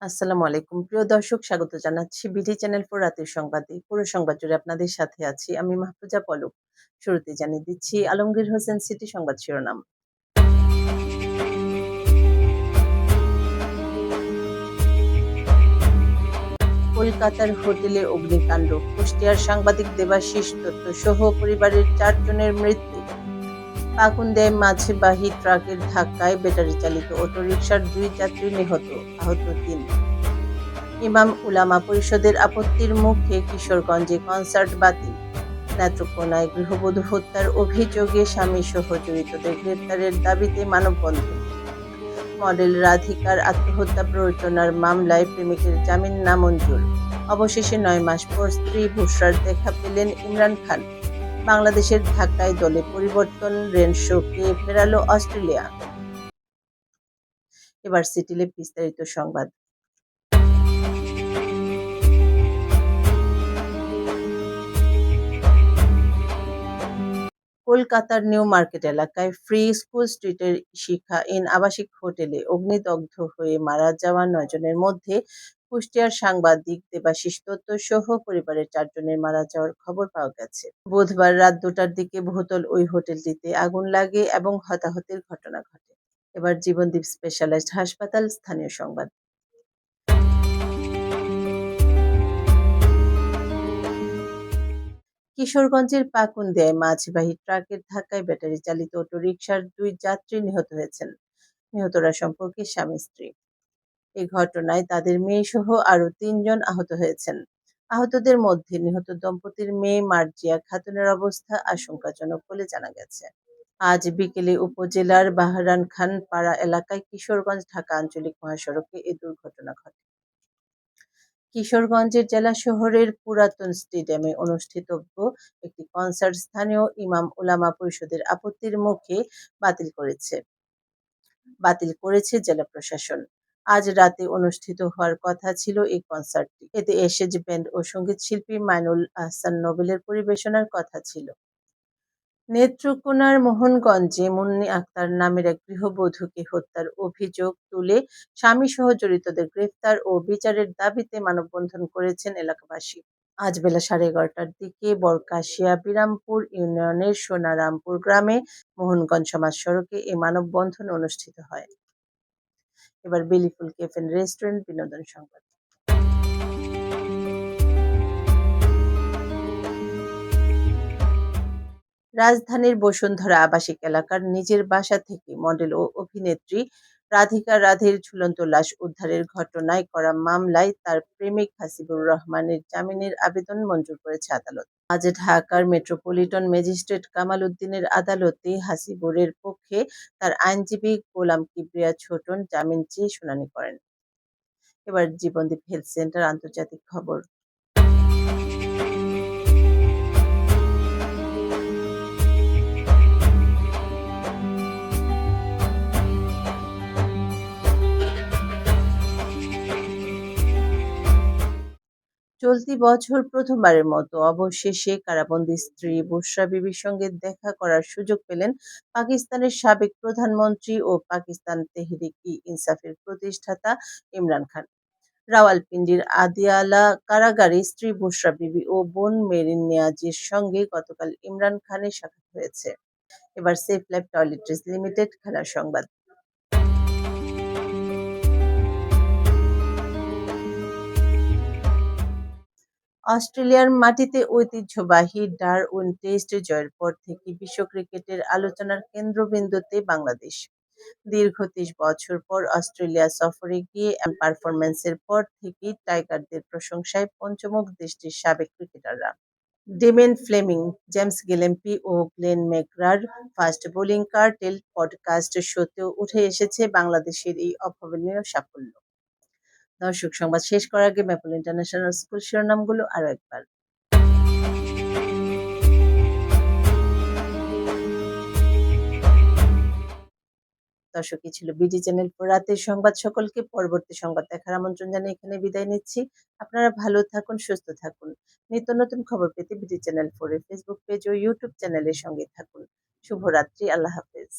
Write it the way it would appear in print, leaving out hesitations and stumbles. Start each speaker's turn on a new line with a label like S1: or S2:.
S1: আসসালামু আলাইকুম। প্রিয় দর্শক, স্বাগত জানাচ্ছি বিডি চ্যানেল 4 রাতের সংবাদে। পুরো সংবাদ জুড়ে আপনাদের সাথে আছি আমি মাহফুজা পলক। শুরুতে জানিয়ে দিচ্ছি আলমগীর হোসেন সিটি সংবাদ শিরোনাম। কলকাতার হোটেলে অগ্নিকাণ্ড, কুষ্টিয়ার সাংবাদিক দেবাশিস দত্ত সহ পরিবারের ৪ জনের মৃত্যু। পাকুন্দেয় মাছবাহী ট্রাকের ধাক্কায় ব্যাটারি চালিত অটোরিকশার ২ যাত্রী নিহত, আহত ৩। ইমাম উলামা পরিষদের আপত্তির মুখে কিশোরগঞ্জে কনসার্ট বাতিল। নেত্রকোনায় গৃহবধূ হত্যার অভিযোগে স্বামীসহ জড়িতদের গ্রেপ্তারের দাবিতে মানববন্ধন। মডেল রাধিকার আত্মহত্যা প্ররোচনার মামলায় প্রেমিকের জামিন নামঞ্জুর। অবশেষে ৯ মাস পর স্ত্রী বুশরার দেখা পেলেন ইমরান খান। বাংলাদেশের ঢাকায় দলে পরিবর্তন, রেনশোকে ফেরালো অস্ট্রেলিয়া। এবার সিটিলের বিস্তারিত সংবাদ। কলকাতার নিউ মার্কেট এলাকায় ফ্রি স্কুল স্ট্রিটের শিখা ইন আবাসিক হোটেলে অগ্নিদগ্ধ হয়ে মারা যাওয়া ৯ জনের মধ্যে কুষ্টিয়ার সাংবাদিক দেবাশিস দত্ত সহ পরিবারের ৪ জনের মারা যাওয়ার খবর পাওয়া গেছে। বুধবার রাত ২টার দিকে বহুতল ওই হোটেলটিতে আগুন লাগে এবং হতাহতের ঘটনা ঘটে। এবার জীবনদীপ স্পেশালাইজড হাসপাতাল স্থানীয় সংবাদ। কিশোরগঞ্জের পাকুন্দেয় মাছবাহী ট্রাকের ধাক্কায় ব্যাটারি চালিত অটোরিকশার ২ যাত্রী নিহত হয়েছেন। নিহতরা সম্পর্কে স্বামী-স্ত্রী। এ ঘটনায় তাদের মেয়েসহ আরও ৩ জন আহত হয়েছেন। আহতদের মধ্যে নিহত দম্পতির মেয়ে মার্জিয়া খাতুনের অবস্থা আশঙ্কাজনক বলে জানা গেছে। আজ বিকেলে উপজেলার বাহরান খান পাড়া এলাকায় কিশোরগঞ্জ-ঢাকা আঞ্চলিক মহাসড়কে এ দুর্ঘটনা ঘটে। কিশোরগঞ্জের জেলা শহরের পুরাতন স্টেডিয়ামে অনুষ্ঠিতব্য একটি কনসার্ট স্থানীয় ইমাম উলামা পরিষদের আপত্তির মুখে বাতিল করেছে জেলা প্রশাসন। আজ রাতে অনুষ্ঠিত হওয়ার কথা ছিল এই কনসার্টটি। এতে এসেজ ব্যান্ড ও সঙ্গীত শিল্পী মাইনুল আহসান নোবেলের পরিবেশনার কথা ছিল। নেত্রকোনার মোহনগঞ্জে মুন্নি আক্তার নামের এক গৃহবধূকে হত্যার অভিযোগ তুলে স্বামীসহ জড়িতদের গ্রেফতার ও বিচারের দাবিতে মানববন্ধন করেছেন এলাকাবাসী। আজ বেলা 11:30টার দিকে বরকাশিয়া বিরামপুর ইউনিয়নের সোনারামপুর গ্রামে মোহনগঞ্জ সমাজ সড়কে এ মানববন্ধন অনুষ্ঠিত হয়। এবার বেলিফুল ক্যাফে এন্ড রেস্টুরেন্ট বিনোদন সংবাদ। রাজধানীর বসুন্ধরা আবাসিক এলাকার নিজের বাসা থেকে মডেল ও অভিনেত্রী রাধিকা রাধের ঝুলন্ত লাশ উদ্ধারের ঘটনায় করা মামলায় তার প্রেমিক হাসিবুর রহমানের জামিনের আবেদন মঞ্জুর করেছে আদালত। আজ ঢাকার মেট্রোপলিটন ম্যাজিস্ট্রেট কামাল উদ্দিনের আদালতে হাসিবুরের পক্ষে তার আইনজীবী গোলাম কিবরিয়া ছোটন জামিন চেয়ে শুনানি করেন। এবার জীবনদীপ হেলথ সেন্টার আন্তর্জাতিক খবর। চলতি বছর প্রথমবারের মতো অবশেষে কারাবন্দী স্ত্রী বুশরা বিবির সঙ্গে দেখা করার সুযোগ পেলেন পাকিস্তানের সাবেক প্রধানমন্ত্রী ও পাকিস্তান তেহরিক-ই-ইনসাফের প্রতিষ্ঠাতা ইমরান খান। রাওয়ালপিন্ডির আদিয়ালা কারাগারে স্ত্রী বুশরা বিবি ও বোন মেরিন নিয়াজের সঙ্গে গতকাল ইমরান খানের সাক্ষাৎ হয়েছে। এবার সেফ লাইফ টয়লেট্রিজ লিমিটেড খেলার সংবাদ। অস্ট্রেলিয়ার মাটিতে ঐতিহ্যবাহী ডারউইন টেস্ট জয়ের পর থেকে বিশ্ব ক্রিকেটের আলোচনার কেন্দ্রবিন্দুতে বাংলাদেশ। দীর্ঘ ৩০ বছর পর অস্ট্রেলিয়া সফরে গিয়ে এমন পারফরম্যান্সের পর থেকেই টাইগারদের প্রশংসায় পঞ্চমুখ দেশটির সাবেক ক্রিকেটাররা। ডেমিয়েন ফ্লেমিং, জেমস গিলেস্পি ও গ্লেন ম্যাকগ্রার ফাস্ট বোলিং কার্টেল পডকাস্ট শোতেও উঠে এসেছে বাংলাদেশের এই অভাবনীয় সাফল্য। দর্শক, সংবাদ শেষ করার আগে ম্যাপল ইন্টারন্যাশনাল স্কুল শিরোনামগুলো আরও একবার। দর্শক, এই ছিল বিডি চ্যানেল রাতের সংবাদ। সকলকে পরবর্তী সংবাদ দেখার আমন্ত্রণ জানিয়ে এখানে বিদায় নিচ্ছি। আপনারা ভালো থাকুন, সুস্থ থাকুন। নিত্য নতুন খবর পেতে বিডি চ্যানেল 4 এর ফেসবুক পেজ ও ইউটিউব চ্যানেলের সঙ্গে থাকুন। শুভরাত্রি। আল্লাহ হাফেজ।